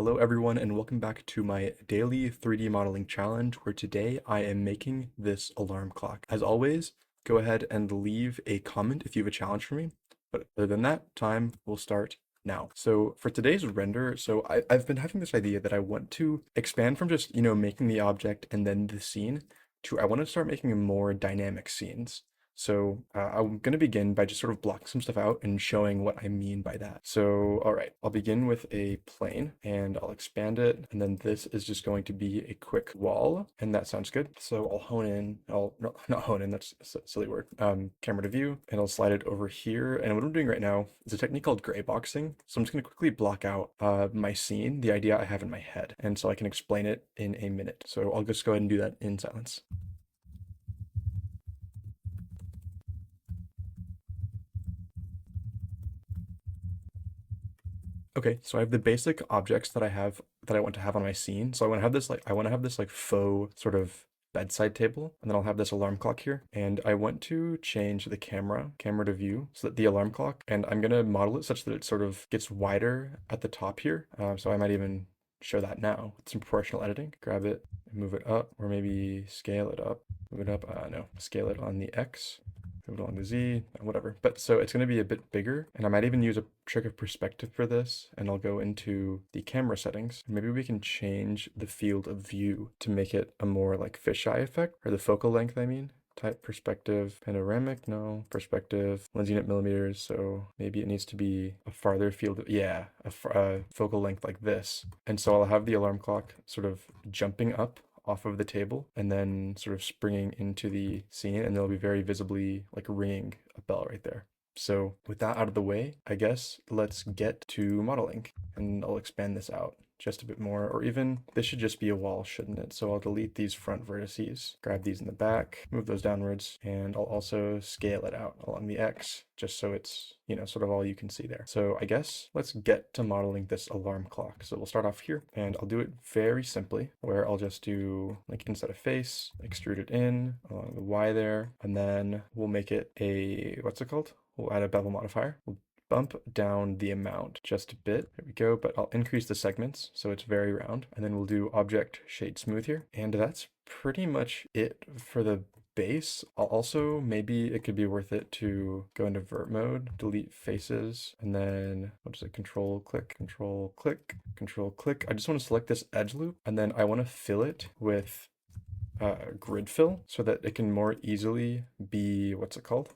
Hello everyone and welcome back to my daily 3D modeling challenge where today I am making this alarm clock. As always, go ahead and leave a comment if you have a challenge for me. But other than that, time will start now. So for today's render, I've been having this idea that I want to expand from just, making the object and then the scene to I want to start making more dynamic scenes. So I'm going to begin by just sort of blocking some stuff out and showing what I mean by that. So, all right, I'll begin with a plane and I'll expand it. And then this is just going to be a quick wall. And that sounds good. So I'll hone in, no, not hone in, that's a silly word. Camera to view, and I'll slide it over here. And what I'm doing right now is a technique called gray boxing. So I'm just going to quickly block out my scene, the idea I have in my head. And so I can explain it in a minute. So I'll just go ahead and do that in silence. Okay, so I have the basic objects that I want to have on my scene. So I want to have this like faux sort of bedside table, and then I'll have this alarm clock here. And I want to change the camera to view so that the alarm clock, and I'm gonna model it such that it sort of gets wider at the top here. So I might even show that now with some proportional editing. Grab it and move it up, or maybe scale it up. Move it up, no, scale it on the X. Move it along the Z, whatever. But so it's going to be a bit bigger, and I might even use a trick of perspective for this, and I'll go into the camera settings. Maybe we can change the field of view to make it a more like fisheye effect, or the focal length, I mean. Type perspective, panoramic, no, perspective, lens unit millimeters, so maybe it needs to be a farther field, yeah, a focal length like this. And so I'll have the alarm clock sort of jumping up off of the table and then sort of springing into the scene, and there'll be very visibly like ringing a bell right there. So with that out of the way, I guess let's get to modeling, and I'll expand this out just a bit more, or even this should just be a wall, shouldn't it? So I'll delete these front vertices, grab these in the back, move those downwards, and I'll also scale it out along the X just so it's, sort of all you can see there. So I guess let's get to modeling this alarm clock. So we'll start off here, and I'll do it very simply, where I'll just do like inside a face, extrude it in along the Y there, and then we'll make it a, what's it called? We'll add a bevel modifier. We'll bump down the amount just a bit. There we go, but I'll increase the segments so it's very round. And then we'll do object shade smooth here. And that's pretty much it for the base. I'll also, maybe it could be worth it to go into vert mode, delete faces, and then what is it? Control click, control click, control click. I just want to select this edge loop, and then I want to fill it with grid fill so that it can more easily be, what's it called?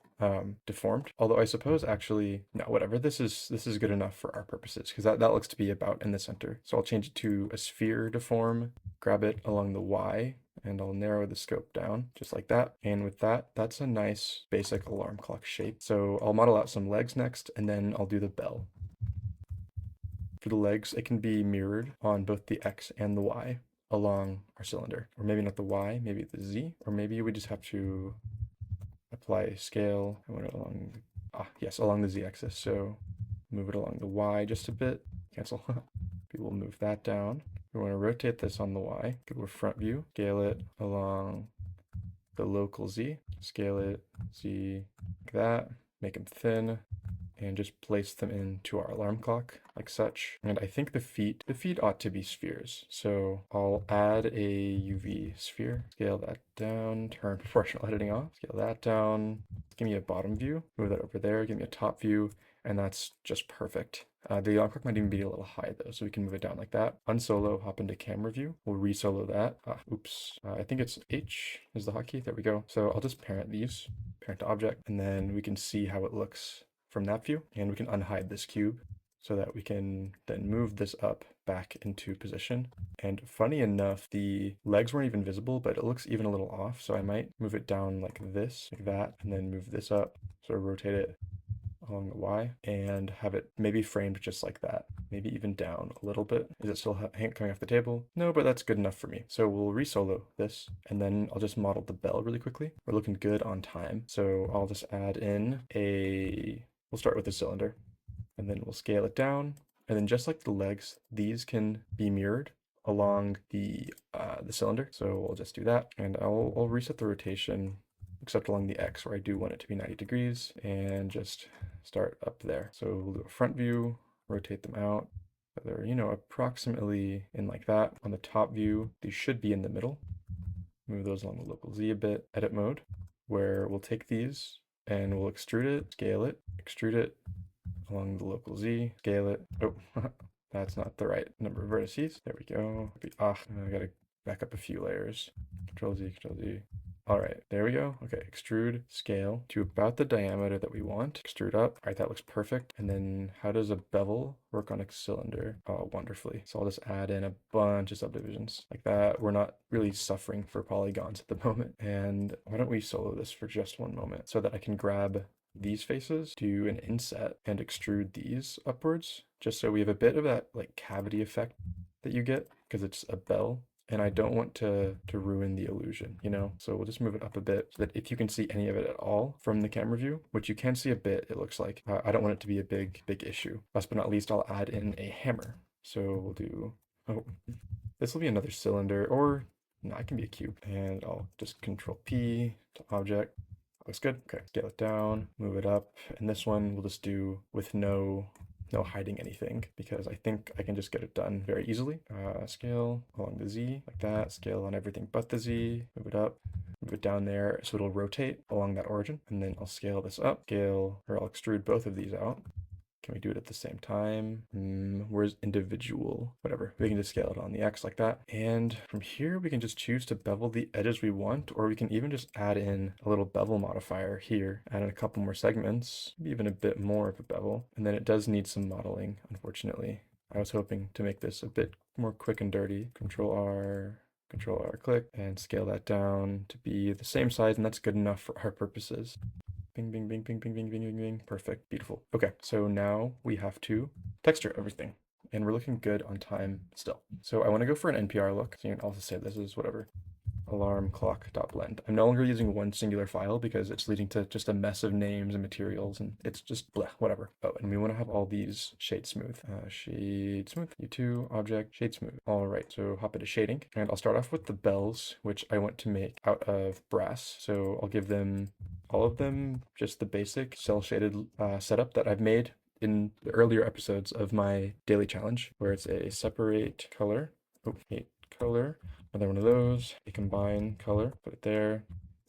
Deformed. Although I suppose actually, no, whatever. This is good enough for our purposes because that looks to be about in the center. So I'll change it to a sphere deform, grab it along the Y, and I'll narrow the scope down just like that. And with that, that's a nice basic alarm clock shape. So I'll model out some legs next, and then I'll do the bell. For the legs, it can be mirrored on both the X and the Y along our cylinder, or maybe not the Y, maybe the Z, or maybe we just have to apply scale and went along yes, along the Z-axis. So move it along the Y just a bit, cancel. We will move that down. We want to rotate this on the Y, go to a front view, scale it along the local Z, scale it Z like that, make them thin, and just place them into our alarm clock like such. And I think the feet ought to be spheres. So I'll add a UV sphere, scale that down, turn proportional editing off, scale that down, give me a bottom view, move that over there, give me a top view, and that's just perfect. The alarm clock might even be a little high though, so we can move it down like that. Unsolo, hop into camera view. We'll re-solo that. Oops. I think it's H is the hotkey. There we go. So I'll just parent these, parent to object, and then we can see how it looks from that view, and we can unhide this cube so that we can then move this up back into position. And funny enough, the legs weren't even visible, but it looks even a little off. So I might move it down like this, like that, and then move this up, sort of rotate it along the Y and have it maybe framed just like that, maybe even down a little bit. Is it still coming off the table? No, but that's good enough for me. So we'll re-solo this, and then I'll just model the bell really quickly. We're looking good on time. So I'll just add in we'll start with the cylinder, and then we'll scale it down. And then just like the legs, these can be mirrored along the cylinder. So we'll just do that, and I'll reset the rotation except along the X where I do want it to be 90 degrees, and just start up there. So we'll do a front view, rotate them out, they're, you know, approximately in like that. On the top view, these should be in the middle. Move those along the local Z a bit. Edit mode, where we'll take these and we'll extrude it, scale it, extrude it along the local Z, scale it. Oh, that's not the right number of vertices. There we go. I gotta back up a few layers. Control Z, Control Z. All right, there we go. Okay, extrude, scale to about the diameter that we want. Extrude up. All right, that looks perfect. And then how does a bevel work on a cylinder? Oh, wonderfully. So I'll just add in a bunch of subdivisions like that. We're not really suffering for polygons at the moment. And why don't we solo this for just one moment so that I can grab these faces, do an inset, and extrude these upwards, just so we have a bit of that like cavity effect that you get because it's a bell. And I don't want to ruin the illusion, you know? So we'll just move it up a bit so that if you can see any of it at all from the camera view, which you can see a bit, it looks like. I don't want it to be a big issue. Last but not least, I'll add in a hammer. So we'll do, oh, this will be another cylinder, or no, it can be a cube. And I'll just Control P to object. Looks good. Okay, scale it down, move it up. And this one we'll just do with no hiding anything because I think I can just get it done very easily. Scale along the Z like that, scale on everything but the Z, move it up, move it down there so it'll rotate along that origin. And then I'll scale this up, I'll extrude both of these out. Can we do it at the same time? Where's individual? Whatever. We can just scale it on the X like that. And from here, we can just choose to bevel the edges we want, or we can even just add in a little bevel modifier here, add in a couple more segments, maybe even a bit more of a bevel. And then it does need some modeling, unfortunately. I was hoping to make this a bit more quick and dirty. Control R, click, and scale that down to be the same size, and that's good enough for our purposes. Bing, bing, bing, bing, bing, bing, bing, bing, bing. Perfect. Beautiful. Okay, so now we have to texture everything. And we're looking good on time still. So I want to go for an NPR look. So you can also say this is whatever. Alarm clock dot blend. I'm no longer using one singular file because it's leading to just a mess of names and materials, and it's just bleh, whatever. Oh, and we want to have all these shade smooth. Shade smooth, U2, object, shade smooth. All right, so hop into shading, and I'll start off with the bells, which I want to make out of brass. So I'll give them, all of them, just the basic cell shaded setup that I've made in the earlier episodes of my daily challenge, where it's a separate color, color, another one of those, a combine color, put it there,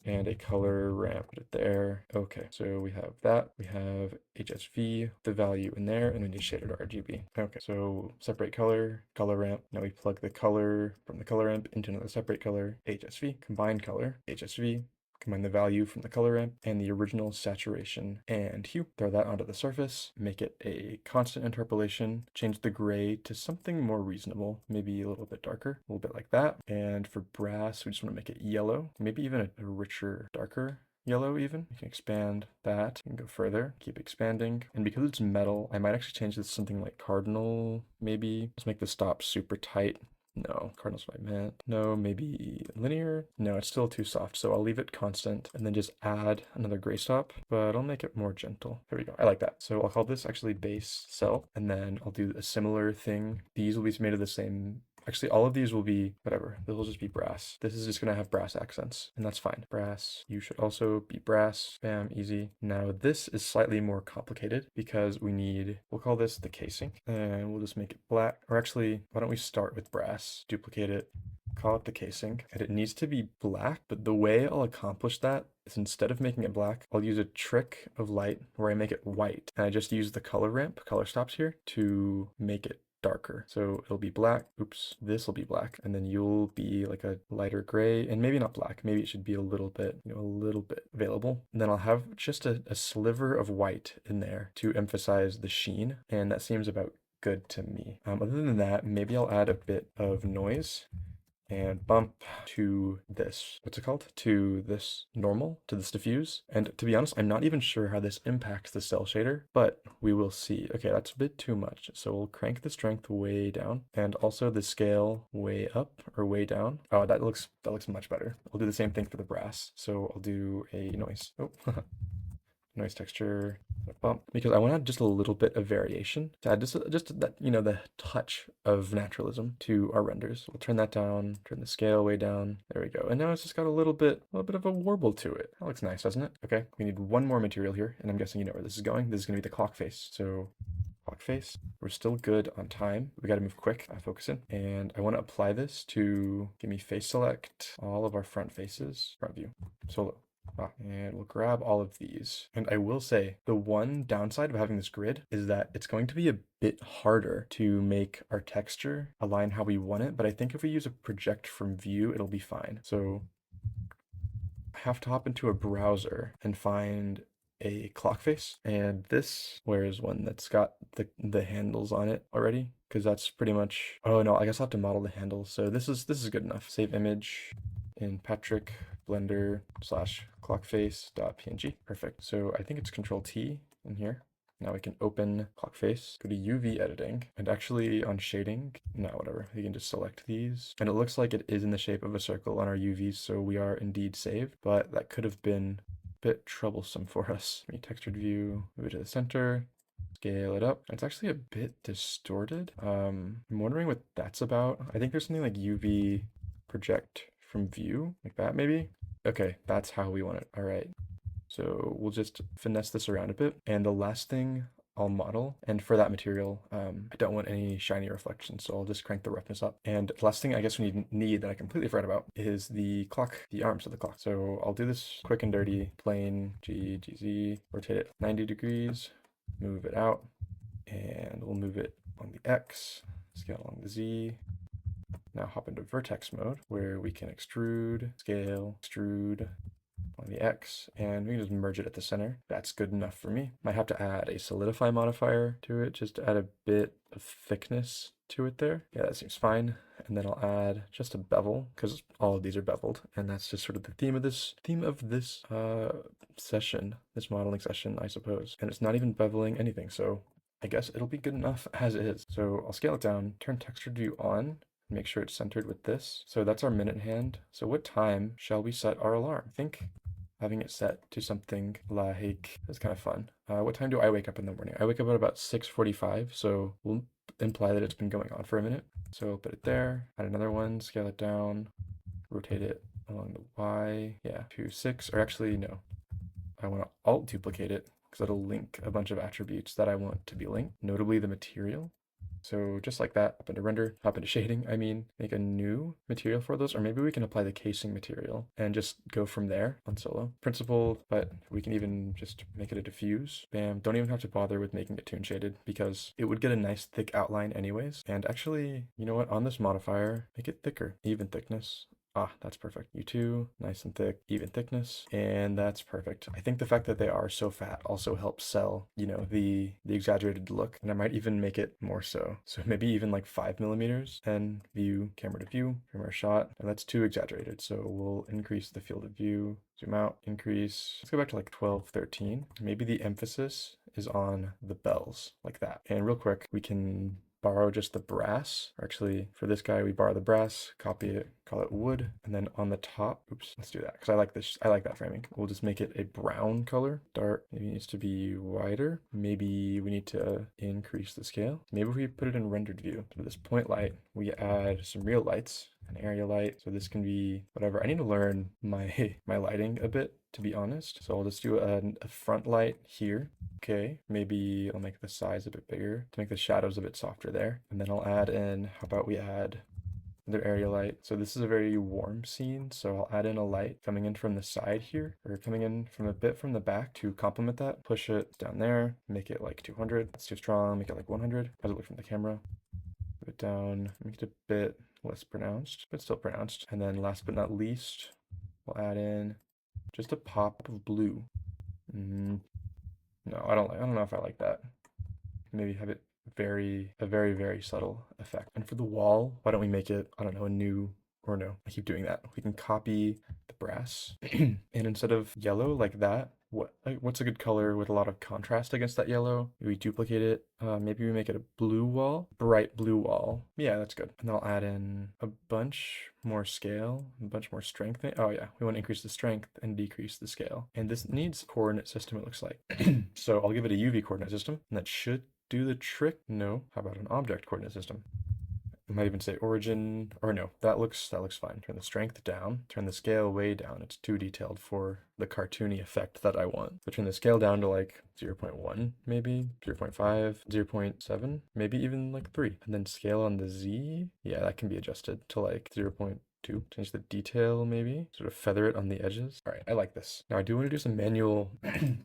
and a color ramp, put it there. Okay, so we have that. We have HSV, the value in there, and we need shaded RGB. Okay, so separate color, color ramp. Now we plug the color from the color ramp into another separate color, HSV, combine color, HSV, combine the value from the color ramp and the original saturation and hue. Throw that onto the surface, make it a constant interpolation, change the gray to something more reasonable, maybe a little bit darker, a little bit like that. And for brass, we just want to make it yellow, maybe even a richer, darker yellow even. You can expand that, you can go further, keep expanding. And because it's metal, I might actually change this to something like cardinal, maybe. Let's make the stop super tight. No, cardinal's what I meant. No, maybe linear. No, it's still too soft, so I'll leave it constant and then just add another gray stop, but I'll make it more gentle. There we go. I like that. So I'll call this actually base cell, and then I'll do a similar thing. These will be made of the same. Actually, all of these will be whatever. This will just be brass. This is just going to have brass accents, and that's fine. Brass. You should also be brass. Bam, easy. Now, this is slightly more complicated because we need, we'll call this the casing, and we'll just make it black. Or actually, why don't we start with brass, duplicate it, call it the casing, and it needs to be black, but the way I'll accomplish that is instead of making it black, I'll use a trick of light where I make it white, and I just use the color ramp, color stops here, to make it darker. So it'll be black. Oops, this will be black. And then you'll be like a lighter gray, and maybe not black. Maybe it should be a little bit, a little bit available. And then I'll have just a sliver of white in there to emphasize the sheen. And that seems about good to me. Other than that, maybe I'll add a bit of noise and bump to this, what's it called? To this normal, to this diffuse. And to be honest, I'm not even sure how this impacts the cell shader, but we will see. Okay, that's a bit too much. So we'll crank the strength way down and also the scale way up or way down. Oh, that looks much better. I'll do the same thing for the brass. So I'll do a noise. Oh, noise texture, bump, because I want to add just a little bit of variation to add just that, the touch of naturalism to our renders. We'll turn that down, turn the scale way down. There we go. And now it's just got a little bit of a warble to it. That looks nice, doesn't it? Okay, we need one more material here, and I'm guessing you know where this is going. This is going to be the clock face. So clock face. We're still good on time. We got to move quick, focus in. And I want to apply this to give me face select all of our front faces, front view, solo. And we'll grab all of these. And I will say the one downside of having this grid is that it's going to be a bit harder to make our texture align how we want it. But I think if we use a project from view, it'll be fine. So I have to hop into a browser and find a clock face, and this where is one that's got the handles on it already, because that's pretty much, oh no, I guess I'll have to model the handles. So this is good enough. Save image in Patrick Blender / clockface.png. Perfect. So I think it's Control T in here. Now we can open clock face, go to UV editing, and actually on shading, no, whatever. You can just select these. And it looks like it is in the shape of a circle on our UVs, so we are indeed saved, but that could have been a bit troublesome for us. Textured view, move it to the center, scale it up. It's actually a bit distorted. I'm wondering what that's about. I think there's something like UV project from view, like that maybe. Okay, that's how we want it. All right. So we'll just finesse this around a bit. And the last thing I'll model, and for that material, I don't want any shiny reflections, so I'll just crank the roughness up. And the last thing I guess we need that I completely forgot about is the clock, the arms of the clock. So I'll do this quick and dirty, plain GZ, rotate it 90 degrees, move it out, and we'll move it on the X, scale along the Z. Now hop into vertex mode where we can extrude, scale, extrude on the X, and we can just merge it at the center. That's good enough for me. Might have to add a solidify modifier to it just to add a bit of thickness to it there. Yeah, that seems fine. And then I'll add just a bevel because all of these are beveled, and that's just sort of the theme of this session, this modeling session, I suppose. And it's not even beveling anything, so I guess it'll be good enough as is. So I'll scale it down, turn textured view on, make sure it's centered with this. So that's our minute hand. So what time shall we set our alarm? I think having it set to something like, that's kind of fun. What time do I wake up in the morning? I wake up at about 6:45, so we'll imply that it's been going on for a minute. So put it there, add another one, scale it down, rotate it along the Y, yeah, to 6, or actually no, I want to alt duplicate it because it'll link a bunch of attributes that I want to be linked, notably the material. So just like that, hop into render, hop into shading, make a new material for those, or maybe we can apply the casing material and just go from there on solo. Principled, but we can even just make it a diffuse. Bam, don't even have to bother with making it toon shaded because it would get a nice thick outline anyways. And actually, you know what, on this modifier, make it thicker, even thickness. Ah, that's perfect. U2, nice and thick, even thickness, and that's perfect. I think the fact that they are so fat also helps sell, you know, the exaggerated look, and I might even make it more so. So maybe even like 5mm, and view, camera to view, camera shot, and that's too exaggerated. So we'll increase the field of view, zoom out, increase, let's go back to like 12, 13. Maybe the emphasis is on the bells, like that. And real quick, we can borrow just the brass, or actually for this guy we borrow the brass, copy it, call it wood, and then on the top, oops, let's do that because I like this, I like that framing. We'll just make it a brown color. Dart maybe needs to be wider. Maybe we need to increase the scale. Maybe if we put it in rendered view. To this point light, we add some real lights, an area light, so this can be whatever. I need to learn my lighting a bit, to be honest. So I'll just do a front light here. Okay, maybe I'll make the size a bit bigger to make the shadows a bit softer there. And then I'll add in, how about we add another area light. So this is a very warm scene, so I'll add in a light coming in from the side here, or coming in from a bit from the back to complement that. Push it down there, make it like 200. That's too strong, make it like 100. How's it look from the camera? Move it down, make it a bit less pronounced, but still pronounced. And then last but not least, we'll add in just a pop of blue. No, I don't know if I like that. Maybe have it a very, very subtle effect. And for the wall, why don't we make it, I don't know, a new, or no, I keep doing that. We can copy the brass and instead of yellow like that, what's a good color with a lot of contrast against that yellow? We duplicate it. Maybe we make it a blue wall, bright blue wall. Yeah, that's good. And then I'll add in a bunch more scale, a bunch more strength. Oh yeah, we want to increase the strength and decrease the scale. And this needs coordinate system, it looks like. So I'll give it a UV coordinate system, and that should do the trick. No, how about an object coordinate system? I might even say origin, or no, that looks fine. Turn the strength down, turn the scale way down. It's too detailed for the cartoony effect that I want. So turn the scale down to like 0.1, maybe 0.5, 0.7, maybe even like 3. And then scale on the Z, yeah, that can be adjusted to like 0.2. Change the detail maybe, sort of feather it on the edges. All right, I like this. Now I do want to do some manual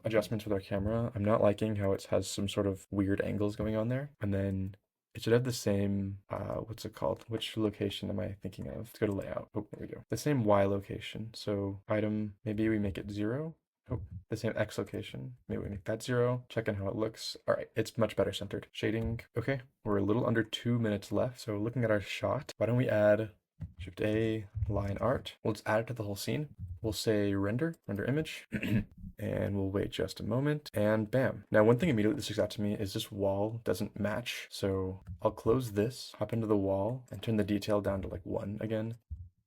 adjustments with our camera. I'm not liking how it has some sort of weird angles going on there. And then it should have the same, what's it called? Which location am I thinking of? Let's go to layout. Oh, there we go. The same Y location. So item, maybe we make it 0. Oh, the same X location. Maybe we make that 0. Checking how it looks. All right, it's much better centered. Shading. Okay, we're a little under 2 minutes left. So looking at our shot, why don't we add Shift A, line art. We'll just add it to the whole scene. We'll say render image. And we'll wait just a moment, and bam. Now, one thing immediately that sticks out to me is this wall doesn't match. So I'll close this, hop into the wall, and turn the detail down to like 1 again.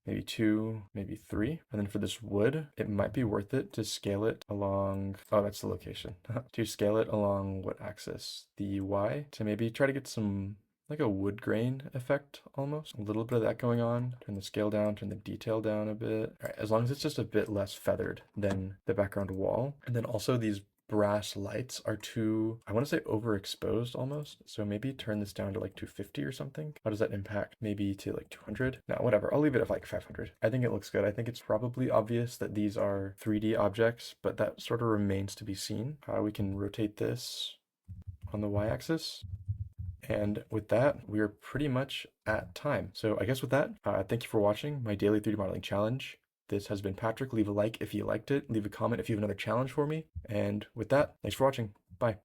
Maybe 2, maybe 3. And then for this wood, it might be worth it to scale it along, oh, that's the location. To scale it along what axis? The Y, to maybe try to get some like a wood grain effect almost. A little bit of that going on. Turn the scale down, turn the detail down a bit. All right, as long as it's just a bit less feathered than the background wall. And then also these brass lights are too, I want to say overexposed almost. So maybe turn this down to like 250 or something. How does that impact? Maybe to like 200? No, whatever. I'll leave it at like 500. I think it looks good. I think it's probably obvious that these are 3D objects, but that sort of remains to be seen. We can rotate this on the y-axis. And with that, we are pretty much at time. So I guess with that, thank you for watching my daily 3D modeling challenge. This has been Patrick. Leave a like if you liked it. Leave a comment if you have another challenge for me. And with that, thanks for watching. Bye.